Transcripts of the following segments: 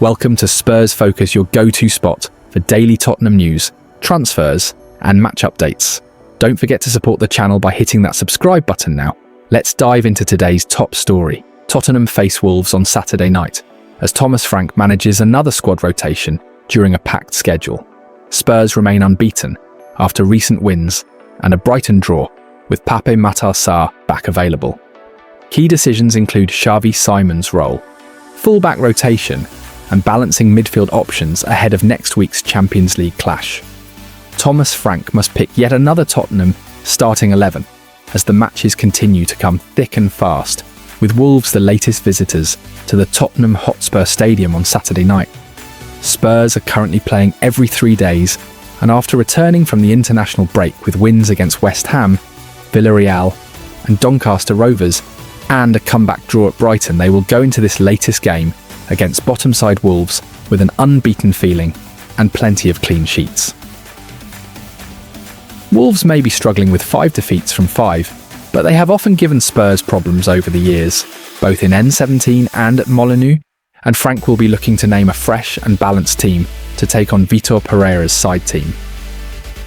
Welcome to Spurs Focus, your go-to spot for daily Tottenham news, transfers, and match updates. Don't forget to support the channel by hitting that subscribe button now. Let's dive into today's top story. Tottenham face Wolves on Saturday night, as Thomas Frank manages another squad rotation during a packed schedule. Spurs remain unbeaten after recent wins and a Brighton draw, with Pape Matar Sarr back available. Key decisions include Xavi Simon's role, full-back rotation, and balancing midfield options ahead of next week's Champions League clash. Thomas Frank must pick yet another Tottenham starting 11 as the matches continue to come thick and fast, with Wolves the latest visitors to the Tottenham Hotspur Stadium on Saturday night. Spurs are currently playing every 3 days, and after returning from the international break with wins against West Ham, Villarreal, and Doncaster Rovers, and a comeback draw at Brighton, they will go into this latest game against bottom-side Wolves with an unbeaten feeling and plenty of clean sheets. Wolves may be struggling with 5 defeats from 5, but they have often given Spurs problems over the years, both in N17 and at Molineux, and Frank will be looking to name a fresh and balanced team to take on Vitor Pereira's side team.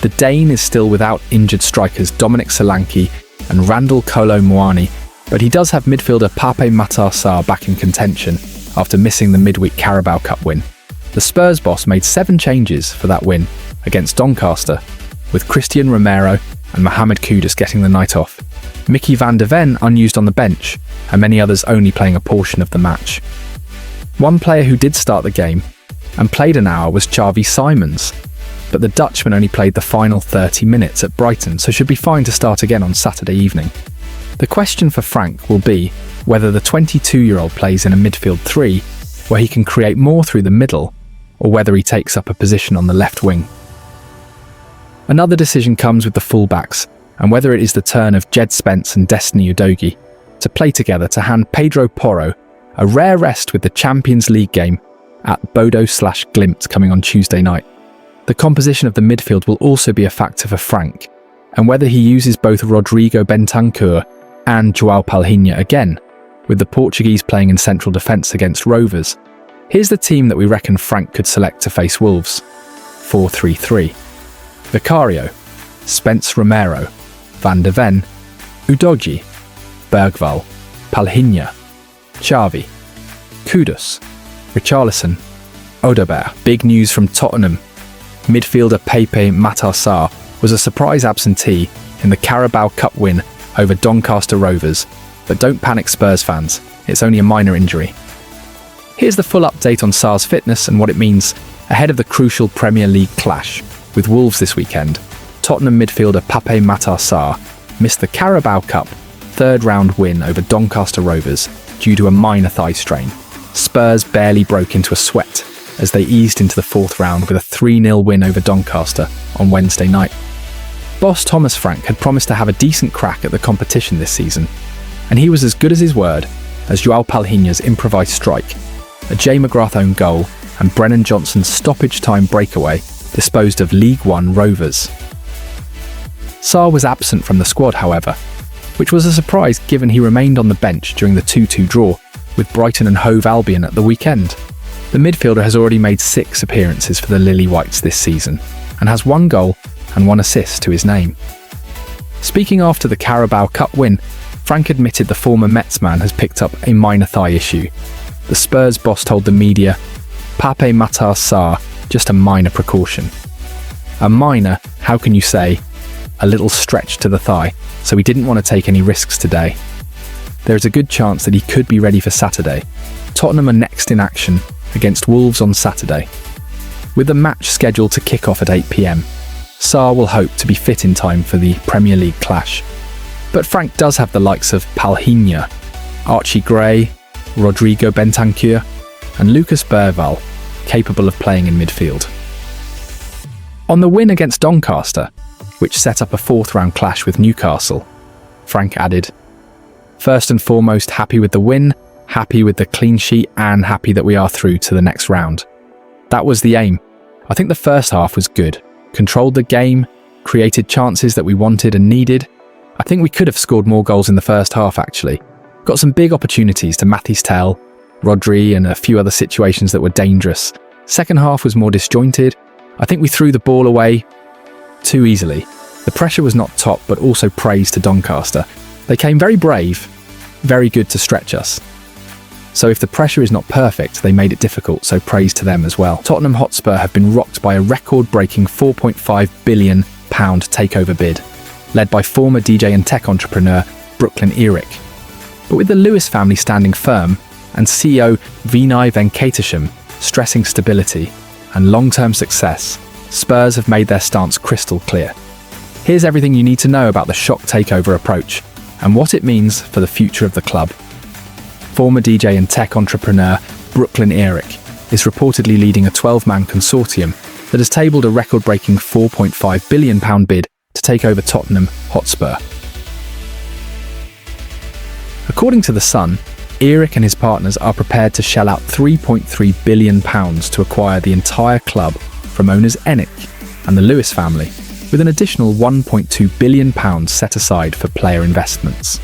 The Dane is still without injured strikers Dominic Solanke and Randall Kolo Muani, but he does have midfielder Pape Matar Sarr back in contention after missing the midweek Carabao Cup win. The Spurs boss made 7 changes for that win against Doncaster, with Christian Romero and Mohamed Kudus getting the night off, Mickey van de Ven unused on the bench, and many others only playing a portion of the match. One player who did start the game and played an hour was Xavi Simons, but the Dutchman only played the final 30 minutes at Brighton, so should be fine to start again on Saturday evening. The question for Frank will be whether the 22-year-old plays in a midfield 3, where he can create more through the middle, or whether he takes up a position on the left wing. Another decision comes with the fullbacks, and whether it is the turn of Jed Spence and Destiny Udogie to play together to hand Pedro Porro a rare rest with the Champions League game at Bodo/Glimt coming on Tuesday night. The composition of the midfield will also be a factor for Frank, and whether he uses both Rodrigo Bentancur and João Palhinha again, with the Portuguese playing in central defence against Rovers. Here's the team that we reckon Frank could select to face Wolves. 4-3-3. Vicario, Spence Romero, Van de Ven, Udogie, Bergvall, Palhinha, Xavi, Kudus, Richarlison, Odegaard. Big news from Tottenham. Midfielder Pape Matar Sarr was a surprise absentee in the Carabao Cup win over Doncaster Rovers, but don't panic Spurs fans, it's only a minor injury. Here's the full update on Sarr's fitness and what it means ahead of the crucial Premier League clash with Wolves this weekend. Tottenham midfielder Pape Matar Sarr missed the Carabao Cup third-round win over Doncaster Rovers due to a minor thigh strain. Spurs barely broke into a sweat as they eased into the 4th round with a 3-0 win over Doncaster on Wednesday night. Boss Thomas Frank had promised to have a decent crack at the competition this season, and he was as good as his word as João Palhinha's improvised strike, a Jay McGrath own goal, and Brennan Johnson's stoppage-time breakaway disposed of League One Rovers. Sarr was absent from the squad, however, which was a surprise given he remained on the bench during the 2-2 draw with Brighton and Hove Albion at the weekend. The midfielder has already made 6 appearances for the Lilywhites this season and has 1 goal and 1 assist to his name. Speaking after the Carabao Cup win, Frank admitted the former Mets man has picked up a minor thigh issue. The Spurs boss told the media, Pape Matar Sarr, just a minor precaution. A minor, how can you say? A little stretch to the thigh, so he didn't want to take any risks today. There is a good chance that he could be ready for Saturday. Tottenham are next in action against Wolves on Saturday. With the match scheduled to kick off at 8 p.m, Sarr will hope to be fit in time for the Premier League clash. But Frank does have the likes of Palhinha, Archie Gray, Rodrigo Bentancur, and Lucas Bergvall capable of playing in midfield. On the win against Doncaster, which set up a 4th round clash with Newcastle, Frank added, "First and foremost, happy with the win, happy with the clean sheet, and happy that we are through to the next round. That was the aim. I think the first half was good. Controlled the game, created chances that we wanted and needed. I think we could have scored more goals in the first half actually. Got some big opportunities to Matthijs Tel, Rodri and a few other situations that were dangerous. Second half was more disjointed. I think we threw the ball away too easily. The pressure was not top, but also praise to Doncaster. They came very brave, very good to stretch us. So if the pressure is not perfect, they made it difficult, so praise to them as well. Tottenham Hotspur have been rocked by a record-breaking £4.5 billion takeover bid, led by former DJ and tech entrepreneur Brooklyn Eric. But with the Lewis family standing firm and CEO Vinay Venkatesham stressing stability and long-term success, Spurs have made their stance crystal clear. Here's everything you need to know about the shock takeover approach and what it means for the future of the club. Former DJ and tech entrepreneur Brooklyn Eric is reportedly leading a 12-man consortium that has tabled a record-breaking £4.5 billion bid to take over Tottenham Hotspur. According to The Sun, Eric and his partners are prepared to shell out £3.3 billion to acquire the entire club from owners ENIC and the Lewis family, with an additional £1.2 billion set aside for player investments.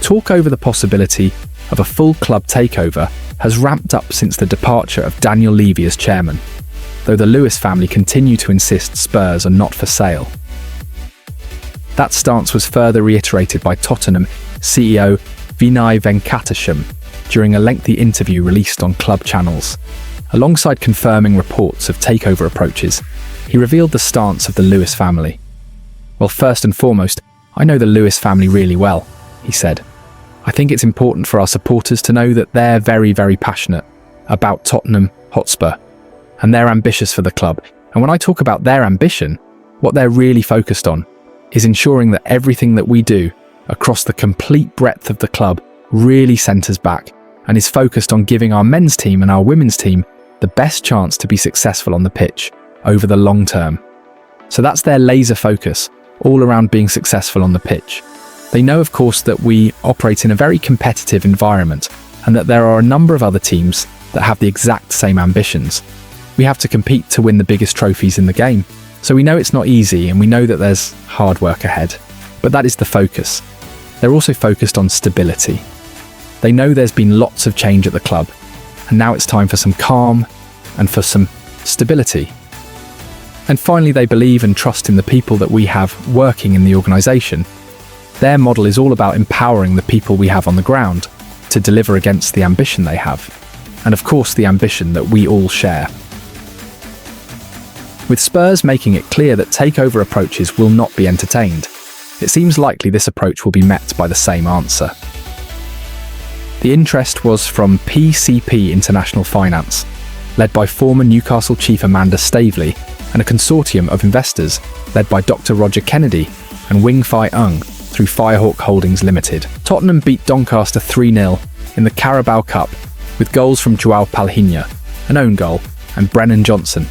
Talk over the possibility of a full club takeover has ramped up since the departure of Daniel Levy as chairman, though the Lewis family continue to insist Spurs are not for sale. That stance was further reiterated by Tottenham CEO Vinay Venkatesham during a lengthy interview released on club channels. Alongside confirming reports of takeover approaches, he revealed the stance of the Lewis family. "Well, first and foremost, I know the Lewis family really well," he said. "I think it's important for our supporters to know that they're very, very passionate about Tottenham Hotspur, and they're ambitious for the club. And when I talk about their ambition, what they're really focused on is ensuring that everything that we do across the complete breadth of the club really centres back and is focused on giving our men's team and our women's team the best chance to be successful on the pitch over the long term. So that's their laser focus, all around being successful on the pitch. They know, of course, that we operate in a very competitive environment and that there are a number of other teams that have the exact same ambitions. We have to compete to win the biggest trophies in the game. So we know it's not easy and we know that there's hard work ahead. But that is the focus. They're also focused on stability. They know there's been lots of change at the club, and now it's time for some calm and for some stability. And finally, they believe and trust in the people that we have working in the organisation. Their model is all about empowering the people we have on the ground to deliver against the ambition they have, and of course the ambition that we all share. With Spurs making it clear that takeover approaches will not be entertained, it seems likely this approach will be met by the same answer. The interest was from PCP International Finance, led by former Newcastle chief Amanda Staveley, and a consortium of investors led by Dr. Roger Kennedy and Wing Fai Ung through Firehawk Holdings Limited. Tottenham beat Doncaster 3-0 in the Carabao Cup with goals from João Palhinha, an own goal, and Brennan Johnson.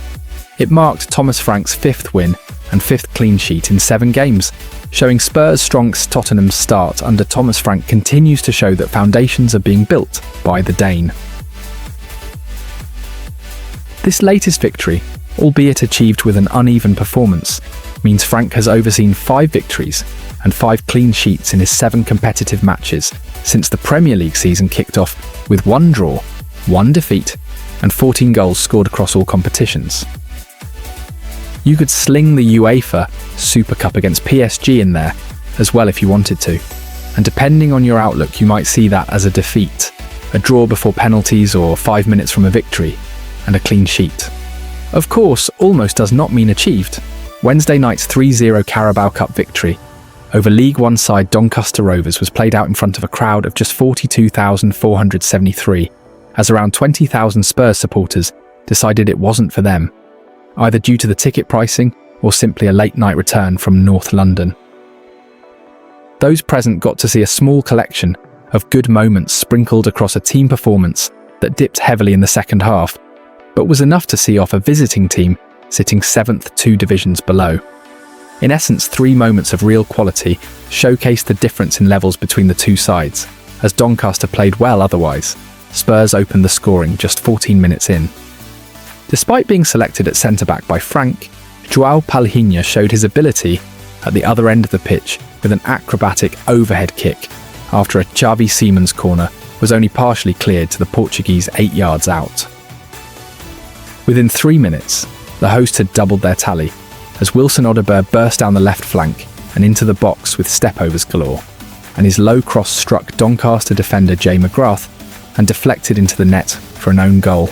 It marked Thomas Frank's fifth win and fifth clean sheet in 7 games, showing Spurs' strong Tottenham's start under Thomas Frank continues to show that foundations are being built by the Dane. This latest victory, albeit achieved with an uneven performance, means Frank has overseen 5 victories and 5 clean sheets in his 7 competitive matches since the Premier League season kicked off, with 1 draw, 1 defeat, and 14 goals scored across all competitions. You could sling the UEFA Super Cup against PSG in there as well if you wanted to, and depending on your outlook you might see that as a defeat, a draw before penalties or 5 minutes from a victory, and a clean sheet. Of course, almost does not mean achieved. Wednesday night's 3-0 Carabao Cup victory over League One side Doncaster Rovers was played out in front of a crowd of just 42,473, as around 20,000 Spurs supporters decided it wasn't for them, either due to the ticket pricing or simply a late night return from North London. Those present got to see a small collection of good moments sprinkled across a team performance that dipped heavily in the second half, but was enough to see off a visiting team sitting 7th 2 divisions below. In essence, 3 moments of real quality showcased the difference in levels between the two sides, as Doncaster played well otherwise. Spurs opened the scoring just 14 minutes in. Despite being selected at centre-back by Frank, João Palhinha showed his ability at the other end of the pitch with an acrobatic overhead kick after a Xavi Simons corner was only partially cleared to the Portuguese 8 yards out. Within 3 minutes, the hosts had doubled their tally as Wilson Odobert burst down the left flank and into the box with stepovers galore, and his low cross struck Doncaster defender Jay McGrath and deflected into the net for an own goal.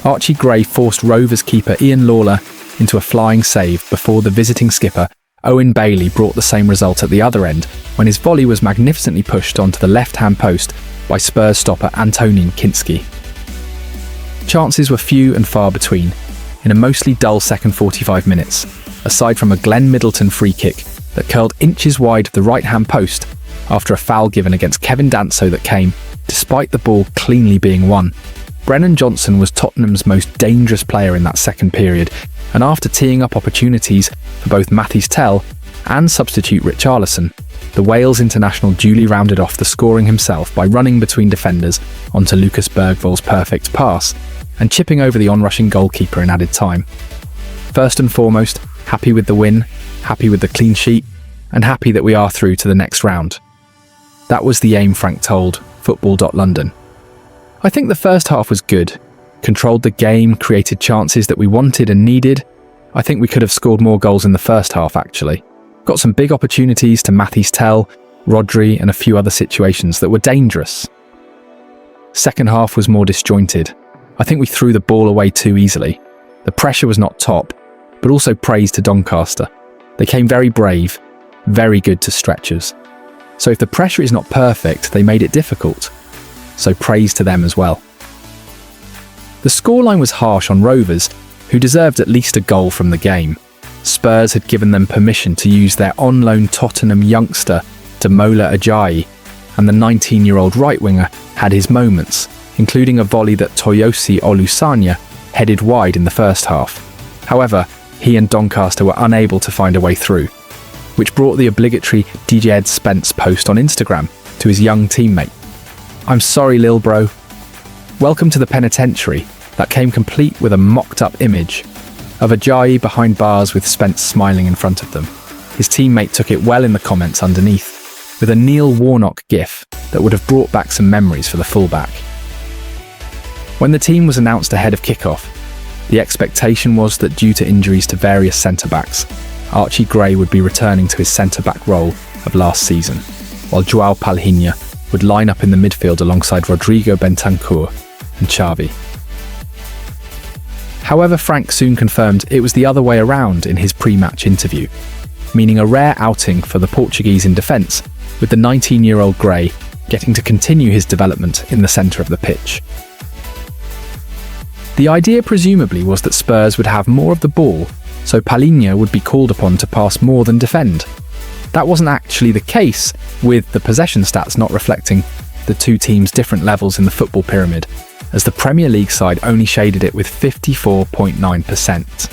Archie Gray forced Rovers keeper Ian Lawler into a flying save before the visiting skipper Owen Bailey brought the same result at the other end when his volley was magnificently pushed onto the left-hand post by Spurs stopper Antonin Kinski. Chances were few and far between in a mostly dull second 45 minutes, aside from a Glenn Middleton free kick that curled inches wide of the right-hand post after a foul given against Kevin Danso that came despite the ball cleanly being won. Brennan Johnson was Tottenham's most dangerous player in that second period, and after teeing up opportunities for both Mathys Tell and substitute Richarlison, the Wales international duly rounded off the scoring himself by running between defenders onto Lucas Bergvall's perfect pass and chipping over the onrushing goalkeeper in added time. First and foremost, happy with the win, happy with the clean sheet, and happy that we are through to the next round. That was the aim, Frank told Football.London. I think the first half was good. Controlled the game, created chances that we wanted and needed. I think we could have scored more goals in the first half, actually. Got some big opportunities to Mathys Tell, Rodri and a few other situations that were dangerous. Second half was more disjointed. I think we threw the ball away too easily. The pressure was not top, but also praise to Doncaster. They came very brave, very good to stretchers. So if the pressure is not perfect, they made it difficult. So praise to them as well. The scoreline was harsh on Rovers, who deserved at least a goal from the game. Spurs had given them permission to use their on-loan Tottenham youngster, Demola Ajayi, and the 19-year-old right-winger had his moments, including a volley that Toyosi Olusanya headed wide in the first half. However, he and Doncaster were unable to find a way through, which brought the obligatory DJ Ed Spence post on Instagram to his young teammate. "I'm sorry, Lil bro. Welcome to the penitentiary," that came complete with a mocked-up image of Ajayi behind bars with Spence smiling in front of them. His teammate took it well in the comments underneath, with a Neil Warnock gif that would have brought back some memories for the fullback. When the team was announced ahead of kickoff, the expectation was that due to injuries to various centre-backs, Archie Gray would be returning to his centre-back role of last season, while João Palhinha would line up in the midfield alongside Rodrigo Bentancur and Xavi. However, Frank soon confirmed it was the other way around in his pre-match interview, meaning a rare outing for the Portuguese in defence, with the 19-year-old Gray getting to continue his development in the centre of the pitch. The idea presumably was that Spurs would have more of the ball, so Palhinha would be called upon to pass more than defend. That wasn't actually the case, with the possession stats not reflecting the two teams' different levels in the football pyramid, as the Premier League side only shaded it with 54.9%.